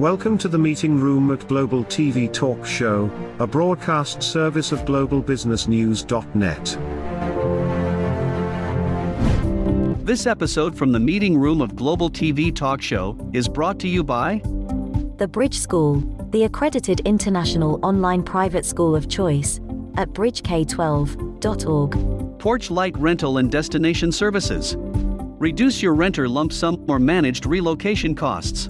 Welcome to the meeting room at Global TV Talk Show, a broadcast service of globalbusinessnews.net. This episode from the meeting room of Global TV Talk Show is brought to you by The Bridge School, the accredited international online private school of choice, at bridgek12.org. Porch Light Rental and Destination Services. Reduce your renter lump sum or managed relocation costs.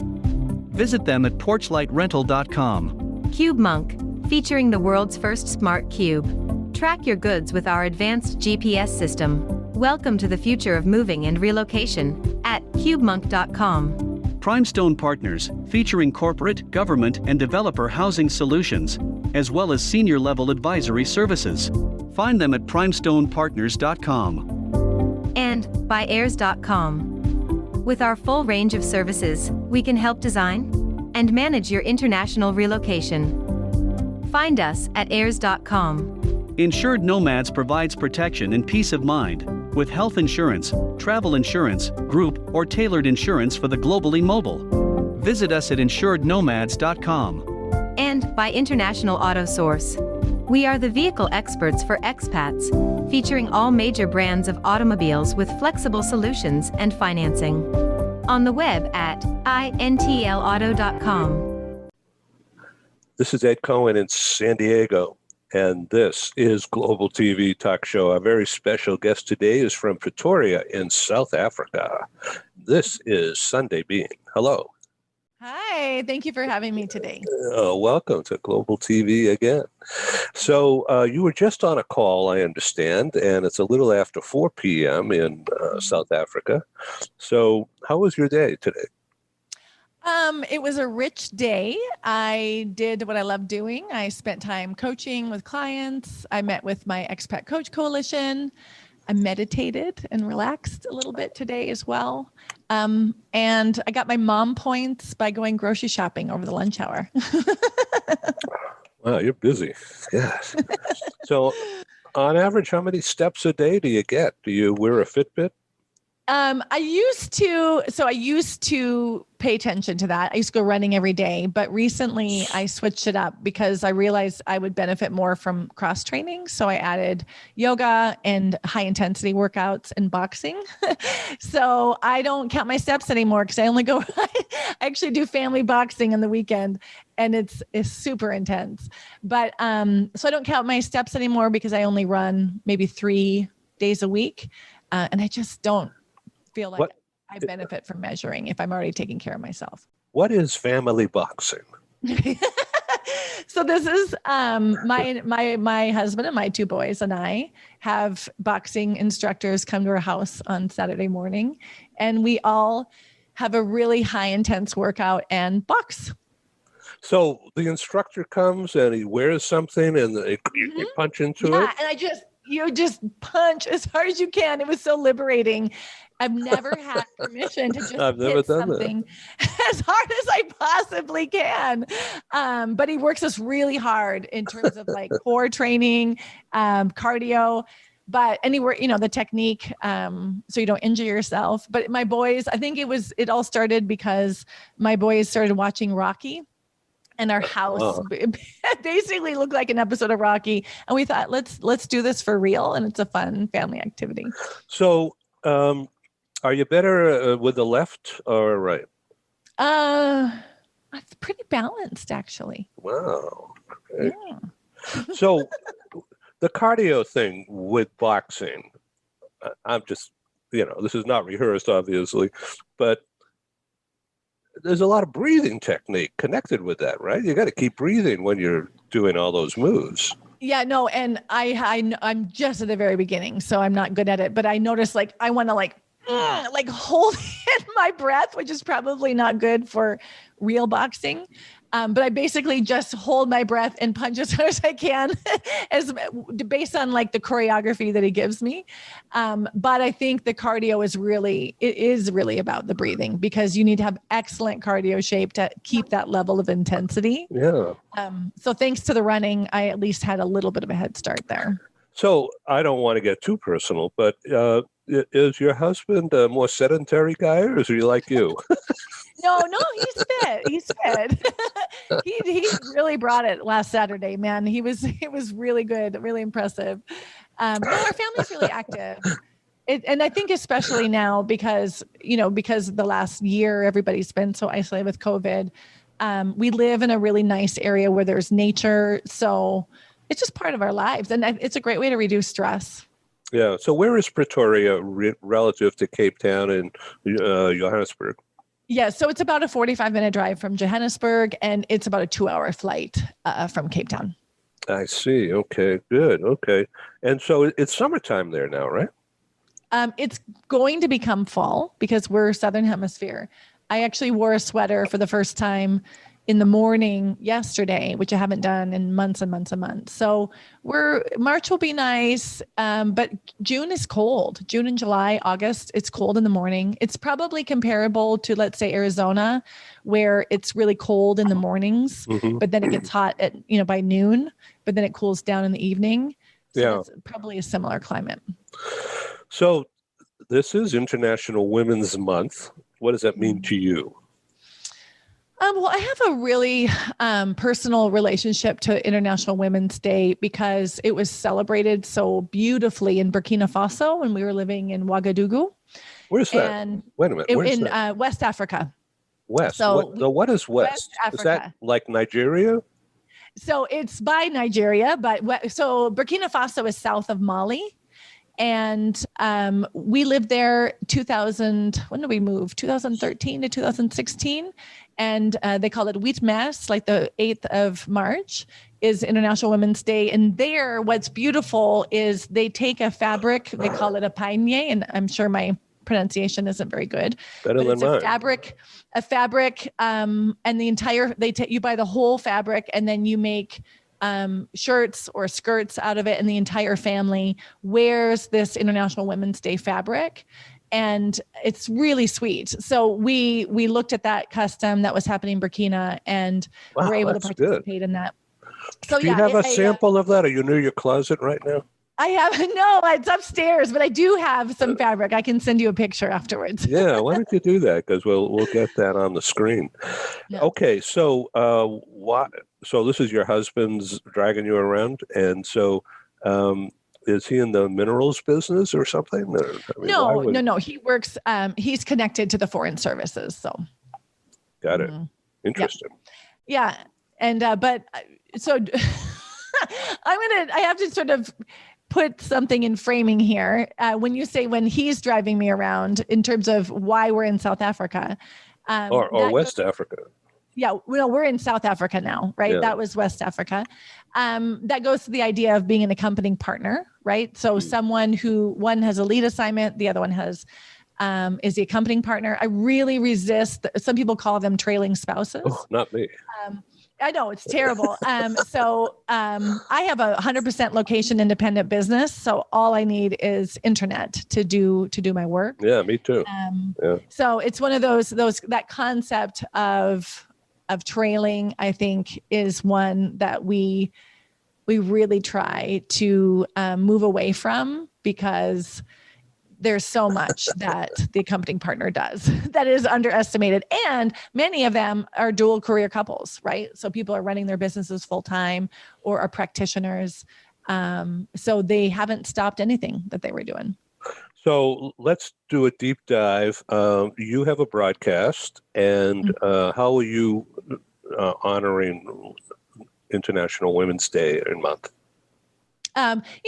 Visit them at porchlightrental.com. Cube Monk, featuring the world's first smart cube. Track your goods with our advanced GPS system. Welcome to the future of moving and relocation at cubemonk.com. Primestone Partners, featuring corporate, government, and developer housing solutions, as well as senior-level advisory services. Find them at primestonepartners.com. And by heirs.com. With our full range of services, we can help design and manage your international relocation. Find us at heirs.com. Insured Nomads provides protection and peace of mind with health insurance, travel insurance, group, or tailored insurance for the globally mobile. Visit us at insurednomads.com. And by International Auto Source. We are the vehicle experts for expats, featuring all major brands of automobiles with flexible solutions and financing. On the web at intlauto.com. This is Ed Cohen in San Diego, and this is Global TV Talk Show. Our very special guest today is from Pretoria in South Africa. This is Sundae Bean. Hello. Hi, thank you for having me today. Welcome to Global TV again. So you were just on a call, I understand, and it's a little after 4 p.m. in South Africa. So how was your day today? It was a rich day. I did what I love doing. I spent time coaching with clients. I met with my Expat Coach Coalition. I meditated and relaxed a little bit today as well. And I got my mom points by going grocery shopping over the lunch hour. Wow, you're busy. Yes. So on average, how many steps a day do you get? Do you wear a Fitbit? I used to pay attention to that. I used to go running every day, but recently I switched it up because I realized I would benefit more from cross training. So I added yoga and high intensity workouts and boxing. So I don't count my steps anymore because I actually do family boxing on the weekend, and it's super intense. But so I don't count my steps anymore because I only run maybe 3 days a week. And I just don't feel like I benefit from measuring if I'm already taking care of myself. What is family boxing? So this is my husband and my 2 boys and I have boxing instructors come to our house on Saturday morning, and we all have a really high intense workout and box. So the instructor comes and he wears something and you punch into it? Yeah, and you just punch as hard as you can. It was so liberating. I've never had permission to just hit something as hard as I possibly can. But he works us really hard in terms of like core training, cardio, anywhere, the technique, so you don't injure yourself. But my boys, I think it all started because my boys started watching Rocky. And our house basically looked like an episode of Rocky. And we thought, let's do this for real. And it's a fun family activity. So are you better with the left or right? It's pretty balanced, actually. Wow. Okay. Yeah. So the cardio thing with boxing, I'm just, this is not rehearsed, obviously, but there's a lot of breathing technique connected with that, right? You got to keep breathing when you're doing all those moves. Yeah, no, and I'm just at the very beginning, so I'm not good at it. But I noticed, I want to hold in my breath, which is probably not good for real boxing. But I basically just hold my breath and punch as hard as I can, based on the choreography that he gives me. But I think the cardio is really about the breathing, because you need to have excellent cardio shape to keep that level of intensity. Yeah. So thanks to the running, I at least had a little bit of a head start there. So I don't want to get too personal, but is your husband a more sedentary guy, or is he like you? No, he's fit. He's fit. he really brought it last Saturday, man. It was really good, really impressive. No, our family's really active. And I think especially now because the last year everybody's been so isolated with COVID. We live in a really nice area where there's nature, so it's just part of our lives, and it's a great way to reduce stress. Yeah. So where is Pretoria relative to Cape Town and Johannesburg? Yeah, so it's about a 45-minute drive from Johannesburg, and it's about a 2-hour flight from Cape Town. I see. Okay, good. Okay. And so it's summertime there now, right? It's going to become fall because we're Southern Hemisphere. I actually wore a sweater for the first time in the morning yesterday, which I haven't done in months and months and months. So March will be nice, but June is cold. June and July, August, it's cold in the morning. It's probably comparable to, let's say, Arizona, where it's really cold in the mornings, but then it gets hot at by noon, but then it cools down in the evening. So it's probably a similar climate. So this is International Women's Month. What does that mean to you? Well, I have a really personal relationship to International Women's Day because it was celebrated so beautifully in Burkina Faso when we were living in Ouagadougou. Where's that? And wait a minute. Where's that? West Africa. West. So what is West? West Africa. Is that like Nigeria? So it's by Nigeria, so Burkina Faso is south of Mali. And we lived there when did we move? 2013 to 2016. And they call it 8 Mars, like the 8th of March is International Women's Day. And there, what's beautiful is they take a fabric, they call it a painlessly, and I'm sure my pronunciation isn't very good. Better than mine. A fabric, and you buy the whole fabric, and then you make shirts or skirts out of it, and the entire family wears this International Women's Day fabric, and it's really sweet. So we looked at that custom that was happening in Burkina, and were able to participate in that. So do you have a sample of that? Are you near your closet right now? I have no, it's upstairs, but I do have some fabric. I can send you a picture afterwards. Yeah, why don't you do that? Because we'll get that on the screen. Yeah. Okay, so So this is your husband's dragging you around, and so is he in the minerals business or something? No. He works. He's connected to the foreign services. So. Got it. Interesting. Yeah, and but so I have to sort of put something in framing here. When you say when he's driving me around, in terms of why we're in South Africa, or West Africa. Yeah, we're in South Africa now, right? Yeah. That was West Africa. That goes to the idea of being an accompanying partner, right? So someone who one has a lead assignment, the other one has is the accompanying partner. I really resist. Some people call them trailing spouses. Oh, not me. I know it's terrible. So I have a 100% location independent business. So all I need is internet to do my work. Yeah, me too. So it's one of those that concept of trailing, I think, is one that we really try to move away from, because there's so much that the accompanying partner does that is underestimated. And many of them are dual career couples, right? So people are running their businesses full time or are practitioners. So they haven't stopped anything that they were doing. So let's do a deep dive. You have a broadcast, and how are you honoring International Women's Day and month? You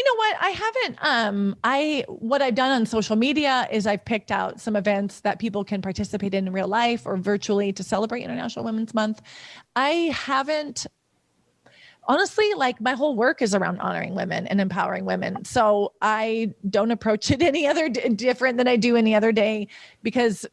know what? I haven't, what I've done on social media is I've picked out some events that people can participate in real life or virtually to celebrate International Women's Month. I haven't, honestly, like my whole work is around honoring women and empowering women. So I don't approach it any other different than I do any other day, because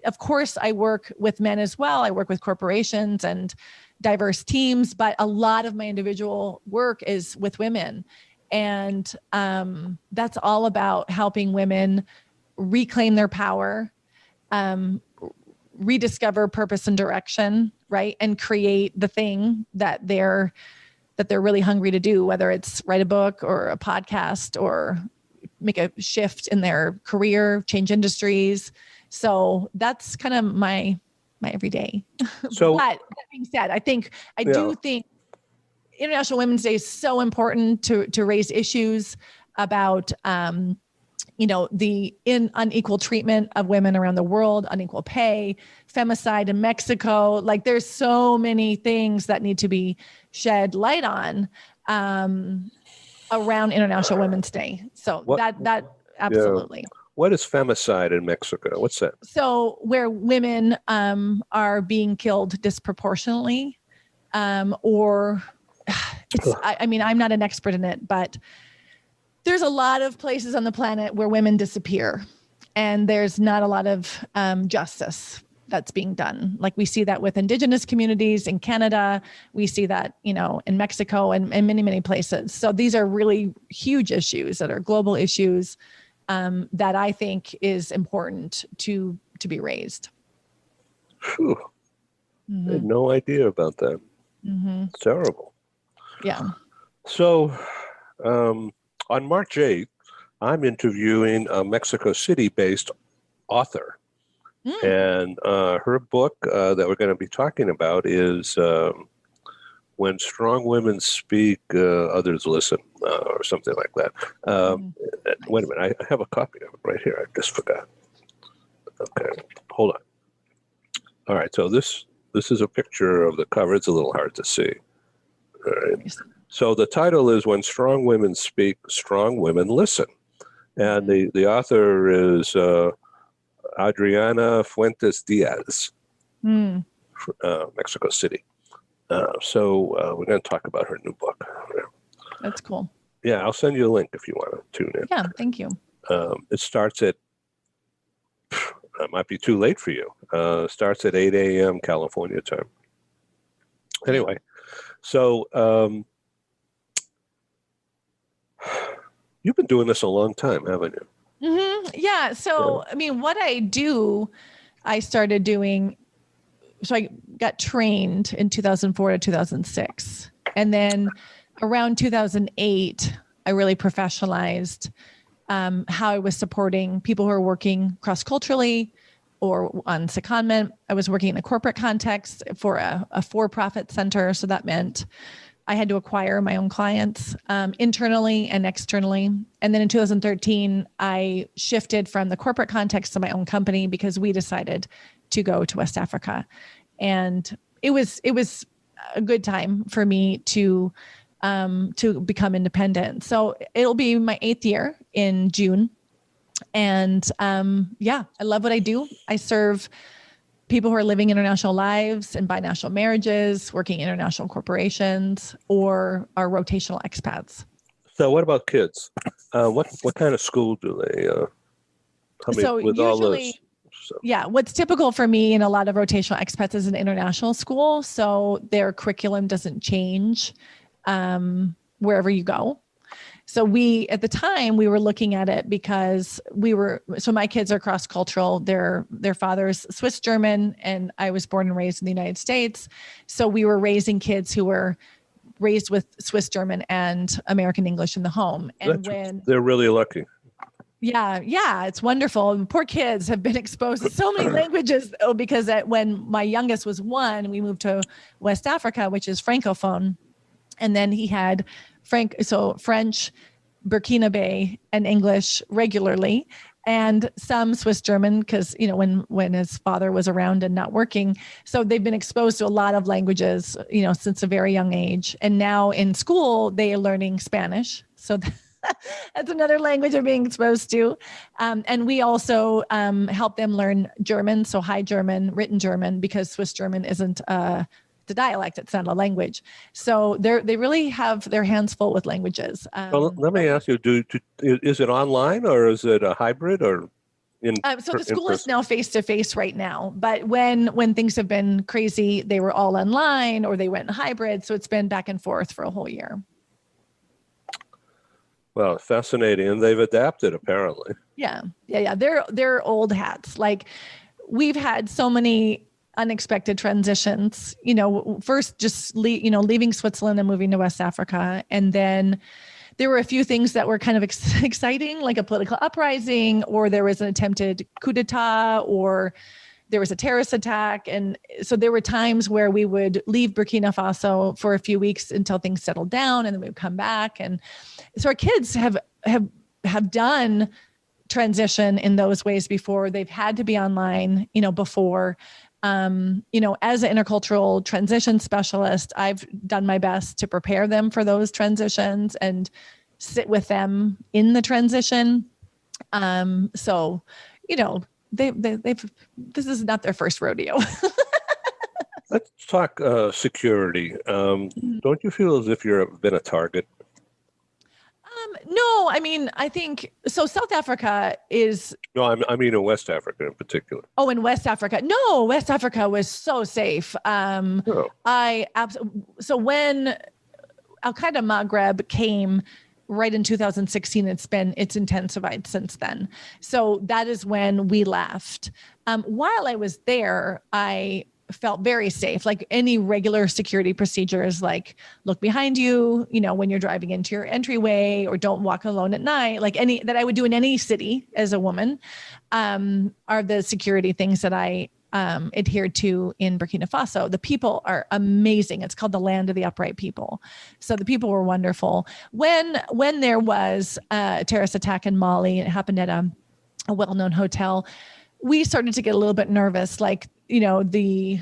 of course I work with men as well. I work with corporations and diverse teams, but a lot of my individual work is with women. And that's all about helping women reclaim their power, rediscover purpose and direction, right? And create the thing that they're really hungry to do, whether it's write a book or a podcast or make a shift in their career, change industries. So that's kind of my my everyday. So, But that being said, I Yeah. do think International Women's Day is so important to raise issues about, the unequal treatment of women around the world, unequal pay, femicide in Mexico. Like there's so many things that need to be shed light on around International Women's Day. So that absolutely. What is femicide in Mexico? What's that? So where women are being killed disproportionately, or it's, I mean, I'm not an expert in it, but there's a lot of places on the planet where women disappear and there's not a lot of justice that's being done. Like we see that with Indigenous communities in Canada. We see that, in Mexico and many, many places. So these are really huge issues that are global issues that I think is important to be raised. Whew. I had no idea about that. It's terrible. Yeah. So on March 8th, I'm interviewing a Mexico City-based author. And her book that we're going to be talking about is When Strong Women Speak, Others Listen, or something like that. Wait a minute, I have a copy of it right here. I just forgot. Okay, hold on. All right, so this is a picture of the cover. It's a little hard to see. All right. So the title is When Strong Women Speak, Strong Women Listen. And the author is Adriana Fuentes Diaz, Mexico City. So we're going to talk about her new book. That's cool. Yeah, I'll send you a link if you want to tune in. Yeah, thank you. It starts at, it might be too late for you. Starts at 8 a.m. California time. Anyway, so you've been doing this a long time, haven't you? Yeah. So, I mean, what I started doing, so I got trained in 2004 to 2006. And then around 2008, I really professionalized how I was supporting people who are working cross-culturally or on secondment. I was working in a corporate context for a for-profit center. So that meant I had to acquire my own clients internally and externally. And then in 2013, I shifted from the corporate context to my own company because we decided to go to West Africa. And it was a good time for me to become independent. So it'll be my 8th year in June. And I love what I do. I serve people who are living international lives and binational marriages, working international corporations, or are rotational expats. So what about kids? What kind of school do they? What's typical for me and a lot of rotational expats is an international school. So their curriculum doesn't change wherever you go. So at the time we were looking at it because so my kids are cross-cultural. Their father's Swiss German, and I was born and raised in the United States. So we were raising kids who were raised with Swiss German and American English in the home. And they're really lucky. Yeah, it's wonderful. Poor kids have been exposed to so many languages because when my youngest was 1, we moved to West Africa, which is Francophone. And then he had French, Burkinabe, and English regularly, and some Swiss German because, when his father was around and not working. So they've been exposed to a lot of languages, since a very young age. And now in school, they are learning Spanish. So that's another language they're being exposed to. And we also help them learn German, so High German, written German, because Swiss German isn't a dialect, it's not a language. So they really have their hands full with languages. Well, let me ask you, is it online or is it a hybrid or so the school is now face-to-face right now, but when things have been crazy, they were all online or they went hybrid. So it's been back and forth for a whole year. Well, fascinating. And they've adapted apparently. Yeah. They're old hats. Like we've had so many unexpected transitions, first just leaving Switzerland and moving to West Africa. And then there were a few things that were kind of exciting, like a political uprising, or there was an attempted coup d'etat, or there was a terrorist attack. And so there were times where we would leave Burkina Faso for a few weeks until things settled down, and then we would come back. And so our kids have done transition in those ways before. They've had to be online, before. As an intercultural transition specialist, I've done my best to prepare them for those transitions and sit with them in the transition. They've this is not their first rodeo. Let's talk security. Don't you feel as if you've been a target? No, I mean, I think so. South Africa is. No, I mean in West Africa in particular. Oh, in West Africa. No, West Africa was so safe. So when Al-Qaeda Maghreb came right in 2016, it's intensified since then. So that is when we left. While I was there, I felt very safe. Like any regular security procedures, like look behind you, when you're driving into your entryway, or don't walk alone at night, like any that I would do in any city as a woman, are the security things that I adhered to in Burkina Faso. The people are amazing. It's called the land of the upright people. So the people were wonderful. When there was a terrorist attack in Mali, it happened at a well-known hotel, we started to get a little bit nervous, like, the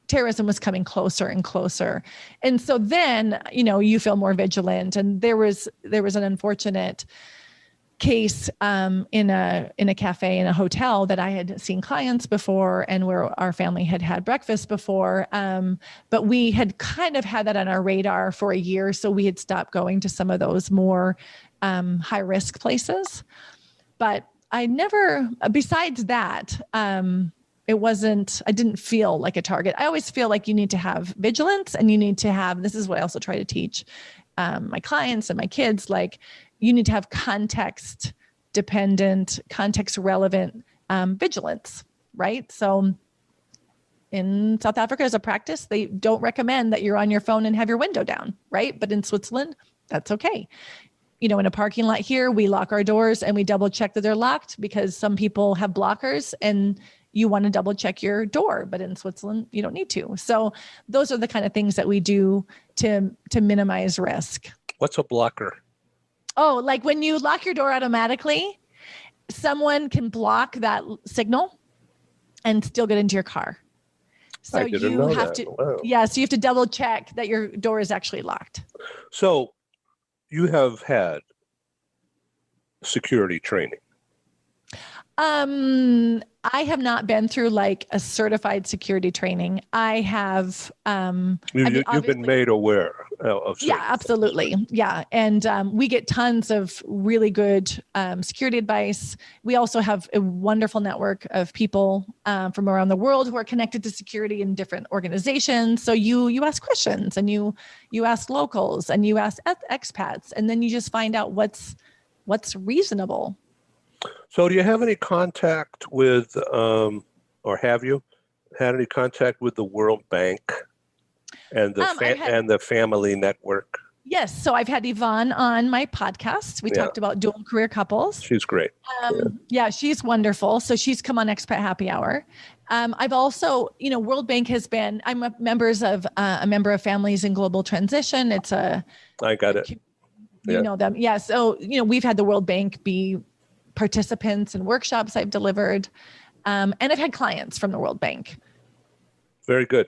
terrorism was coming closer and closer. And so then, you feel more vigilant. And there was an unfortunate case in a cafe in a hotel that I had seen clients before, and where our family had breakfast before. But we had kind of had that on our radar for a year. So we had stopped going to some of those more high risk places. But I never, besides that, I didn't feel like a target. I always feel like you need to have vigilance, and you need to have, this is what I also try to teach my clients and my kids, like you need to have context dependent, context relevant vigilance, right? So in South Africa, as a practice, they don't recommend that you're on your phone and have your window down, right? But in Switzerland, that's okay. In a parking lot here, we lock our doors and we double check that they're locked, because some people have blockers and you want to double check your door, but in Switzerland, you don't need to. So those are the kind of things that we do to minimize risk. What's a blocker? Oh, like when you lock your door automatically, someone can block that signal and still get into your car. So you have to, so you have to double check that your door is actually locked. So you have had security training. I have not been through like a certified security training. I have. You've been made aware of. Yeah, absolutely. Yeah, and we get tons of really good security advice. We also have a wonderful network of people from around the world who are connected to security in different organizations. So you ask questions, and you ask locals, and you ask expats, and then you just find out what's reasonable. So do you have any contact with, or have you had any contact with the World Bank and the Family Network? Yes. So I've had Yvonne on my podcast. We talked about dual career couples. She's great. Yeah, she's wonderful. So she's come on Expat Happy Hour. I've also, World Bank has been, I'm a member of Families in Global Transition. I got it. You know them. Yeah. So, we've had the World Bank be participants in workshops I've delivered. And I've had clients from the World Bank. Very good.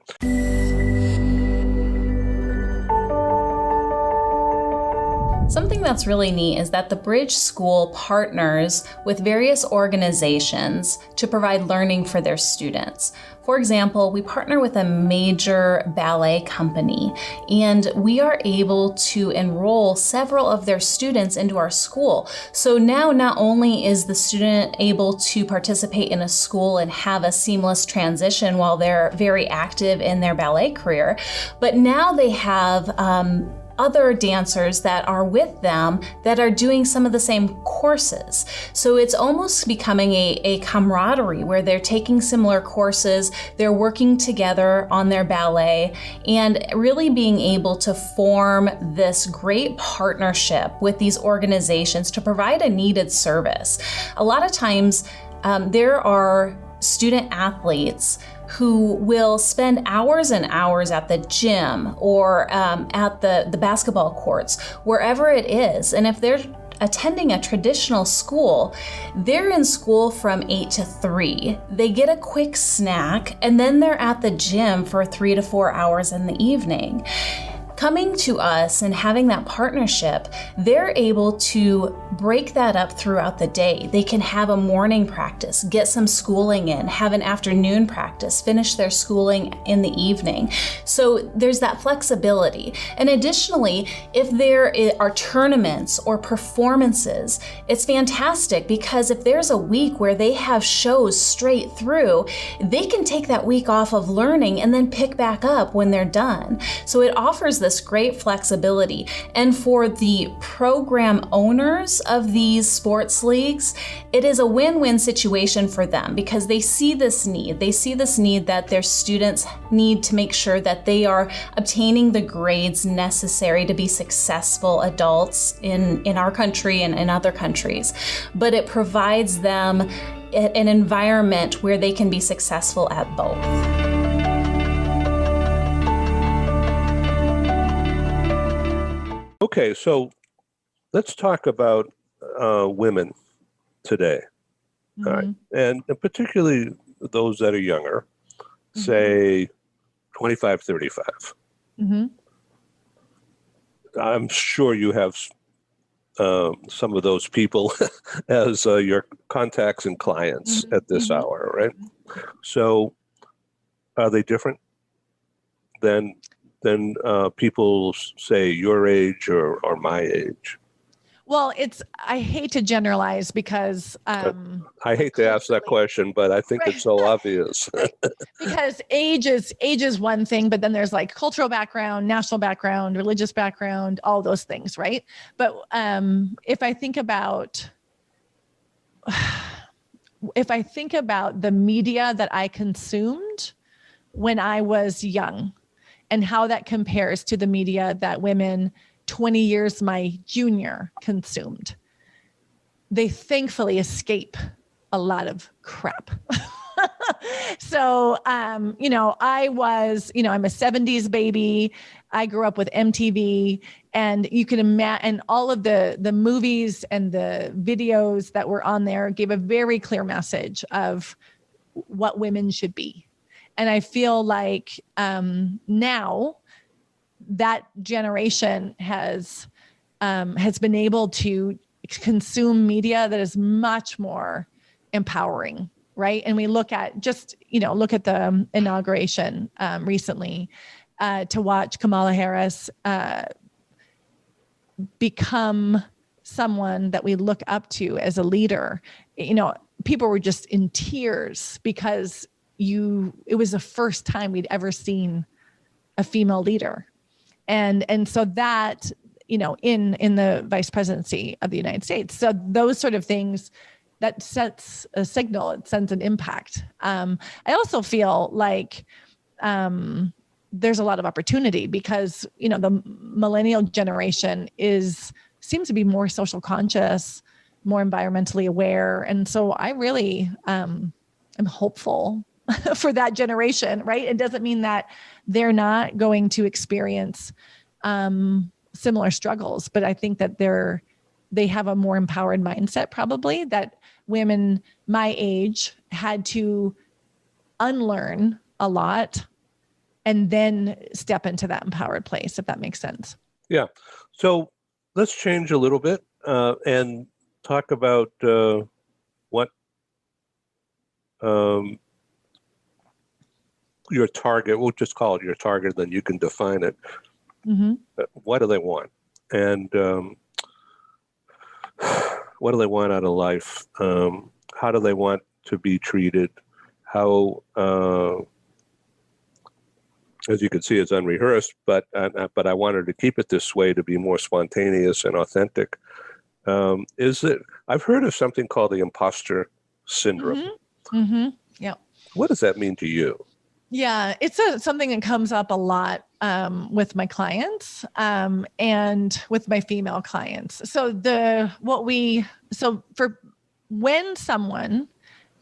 Something that's really neat is that the Bridge School partners with various organizations to provide learning for their students. For example, we partner with a major ballet company, and we are able to enroll several of their students into our school. So now not only is the student able to participate in a school and have a seamless transition while they're very active in their ballet career, but now they have other dancers that are with them that are doing some of the same courses. So it's almost becoming a camaraderie where they're taking similar courses, they're working together on their ballet, and really being able to form this great partnership with these organizations to provide a needed service. A lot of times there are student athletes who will spend hours and hours at the gym or at the basketball courts, wherever it is. And if they're attending a traditional school, they're in school from 8 to 3. They get a quick snack, and then they're at the gym for 3 to 4 hours in the evening. Coming to us and having that partnership, they're able to break that up throughout the day. They can have a morning practice, get some schooling in, have an afternoon practice, finish their schooling in the evening. So there's that flexibility. And additionally, if there are tournaments or performances, it's fantastic because if there's a week where they have shows straight through, they can take that week off of learning and then pick back up when they're done. So it offers this great flexibility. And for the program owners of these sports leagues, it is a win-win situation for them because they see this need. They see this need that their students need to make sure that they are obtaining the grades necessary to be successful adults in our country and in other countries. But it provides them an environment where they can be successful at both. Okay, so let's talk about women today, all right? And particularly those that are younger, say 25, 35. I'm sure you have some of those people as your contacts and clients at this hour, right? So are they different than people say your age or my age? Well, I hate to generalize because I hate to ask that question, but I think it's so obvious. Because age is one thing, but then there's like cultural background, national background, religious background, all those things, right? But if I think about the media that I consumed when I was young, and how that compares to the media that women 20 years my junior consumed, they thankfully escape a lot of crap. So, I'm a 70s baby. I grew up with MTV, and you can imagine, and all of the movies and the videos that were on there gave a very clear message of what women should be. And I feel like now that generation has been able to consume media that is much more empowering, right? And we look at the inauguration recently to watch Kamala Harris become someone that we look up to as a leader. People were just in tears because it was the first time we'd ever seen a female leader. And so that, in the vice presidency of the United States. So those sort of things, that sets a signal, it sends an impact. I also feel like there's a lot of opportunity because, the millennial generation seems to be more social conscious, more environmentally aware. And so I really am hopeful for that generation, right? It doesn't mean that they're not going to experience similar struggles, but I think that they have a more empowered mindset probably that women my age had to unlearn a lot and then step into that empowered place, if that makes sense. Yeah. So let's change a little bit and talk about what your target, we'll just call it your target, then you can define it. What do they want? And what do they want out of life? How do they want to be treated? How, as you can see, it's unrehearsed, but I wanted to keep it this way to be more spontaneous and authentic. I've heard of something called the imposter syndrome. Yeah. What does that mean to you? Yeah, it's something that comes up a lot with my clients and with my female clients. So for when someone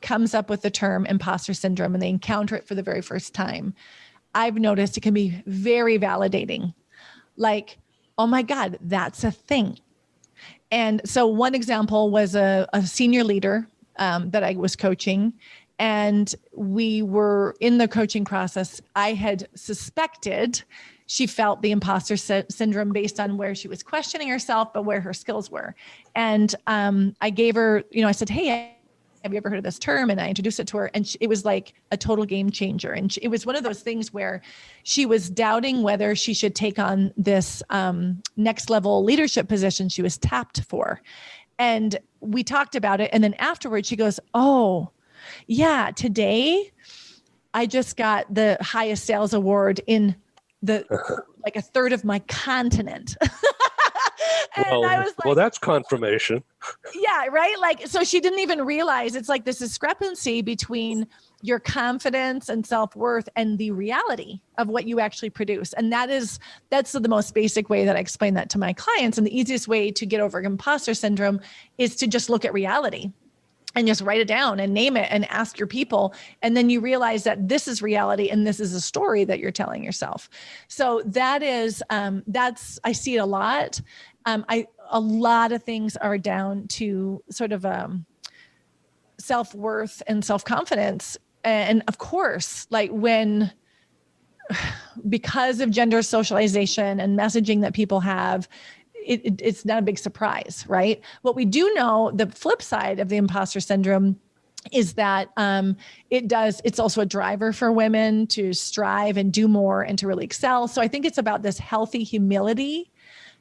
comes up with the term imposter syndrome and they encounter it for the very first time, I've noticed it can be very validating. Like, oh my God, that's a thing. And so one example was a senior leader that I was coaching, and we were in the coaching process. I had suspected she felt the imposter syndrome based on where she was questioning herself, but where her skills were. And I gave her, I said, hey, have you ever heard of this term? And I introduced it to her, and it was like a total game changer. And it was one of those things where she was doubting whether she should take on this next level leadership position she was tapped for. And we talked about it. And then afterwards she goes, oh yeah, today I just got the highest sales award in like a third of my continent. And I was like, well, that's confirmation. Yeah, right. Like, so she didn't even realize it's like this discrepancy between your confidence and self-worth and the reality of what you actually produce. And that's the most basic way that I explain that to my clients. And the easiest way to get over imposter syndrome is to just look at reality and just write it down and name it and ask your people. And then you realize that this is reality and this is a story that you're telling yourself. So that is, I see it a lot. A lot of things are down to sort of self-worth and self-confidence. And of course, like because of gender socialization and messaging that people have, it's not a big surprise, right? What we do know, the flip side of the imposter syndrome is that it's also a driver for women to strive and do more and to really excel. So I think it's about this healthy humility,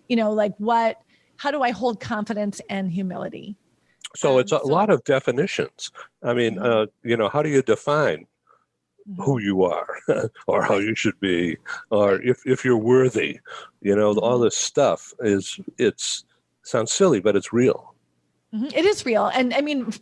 like how do I hold confidence and humility? So it's a lot of definitions. I mean, how do you define who you are or how you should be, or if you're worthy, all this stuff sounds silly, but it's real. It is real. And I mean,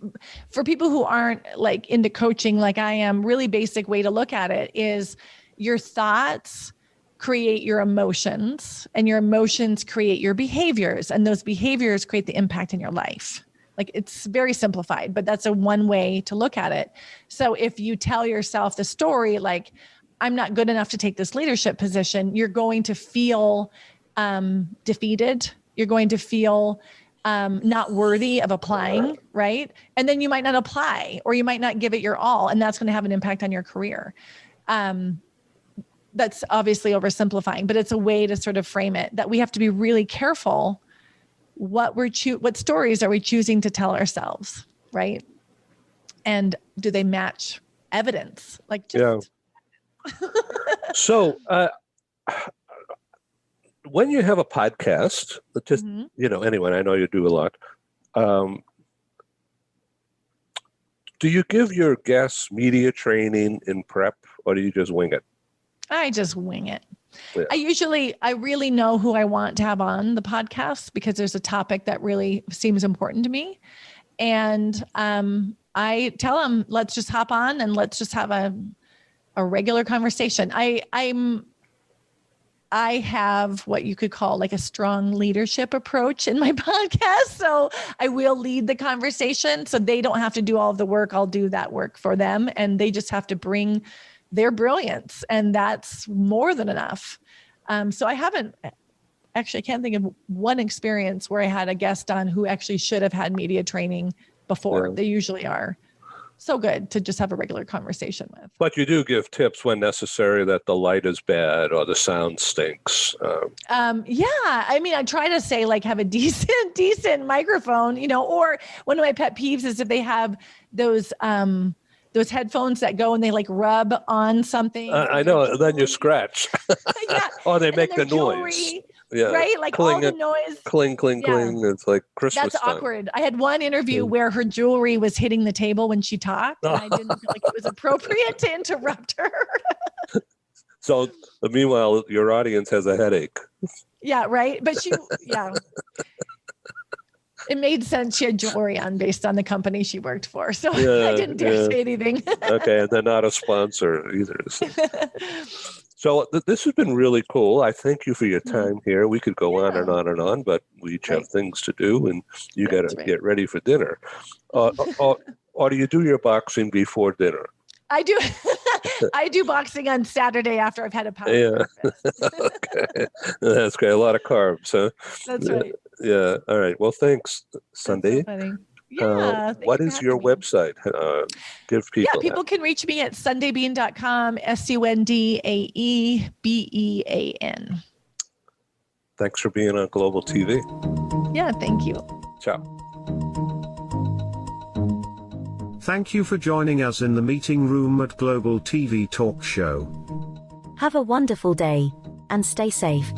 for people who aren't like into coaching, like I am, really basic way to look at it is your thoughts create your emotions and your emotions create your behaviors, and those behaviors create the impact in your life. Like, it's very simplified, but that's one way to look at it. So if you tell yourself the story, like, I'm not good enough to take this leadership position, you're going to feel defeated. You're going to feel not worthy of applying, right? And then you might not apply, or you might not give it your all, and that's going to have an impact on your career. That's obviously oversimplifying, but it's a way to sort of frame it, that we have to be really careful what stories are we choosing to tell ourselves, right? And do they match evidence? Like, just So when you have a podcast, just anyway, I know you do a lot. Do you give your guests media training in prep, or do you just wing it? I just wing it. Yeah. I really know who I want to have on the podcast because there's a topic that really seems important to me. And I tell them, let's just hop on and let's just have a regular conversation. I have what you could call like a strong leadership approach in my podcast. So I will lead the conversation so they don't have to do all of the work. I'll do that work for them, and they just have to bring their brilliance, and that's more than enough. So I can't think of one experience where I had a guest on who actually should have had media training before. They usually are so good to just have a regular conversation with. But you do give tips when necessary that the light is bad or the sound stinks. I mean, I try to say like have a decent microphone, or one of my pet peeves is if they have those headphones that go and they like rub on something. I know, then you scratch. Yeah. Or they make the jewelry, noise. Yeah. Right? Like cling, all the noise. Cling, cling, cling. It's like Christmas That's time. awkward. I had one interview where her jewelry was hitting the table when she talked, and I didn't feel like it was appropriate to interrupt her. So meanwhile, your audience has a headache. Yeah, right. But it made sense. She had jewelry on based on the company she worked for. So I didn't dare say anything. Okay. And they're not a sponsor either. So this has been really cool. I thank you for your time here. We could go on and on and on, but we each have things to do, and you got to get ready for dinner. Or do you do your boxing before dinner? I do. I do boxing on Saturday after I've had a power. Yeah. Okay. That's great. A lot of carbs, huh? That's right. Yeah. All right. Well, thanks, Sundae. That's so funny. Yeah. What is your website? Give people. Yeah, people can reach me at sundaebean.com, SUNDAEBEAN. Thanks for being on Global TV. Yeah, thank you. Ciao. Thank you for joining us in the meeting room at Global TV Talk Show. Have a wonderful day, and stay safe.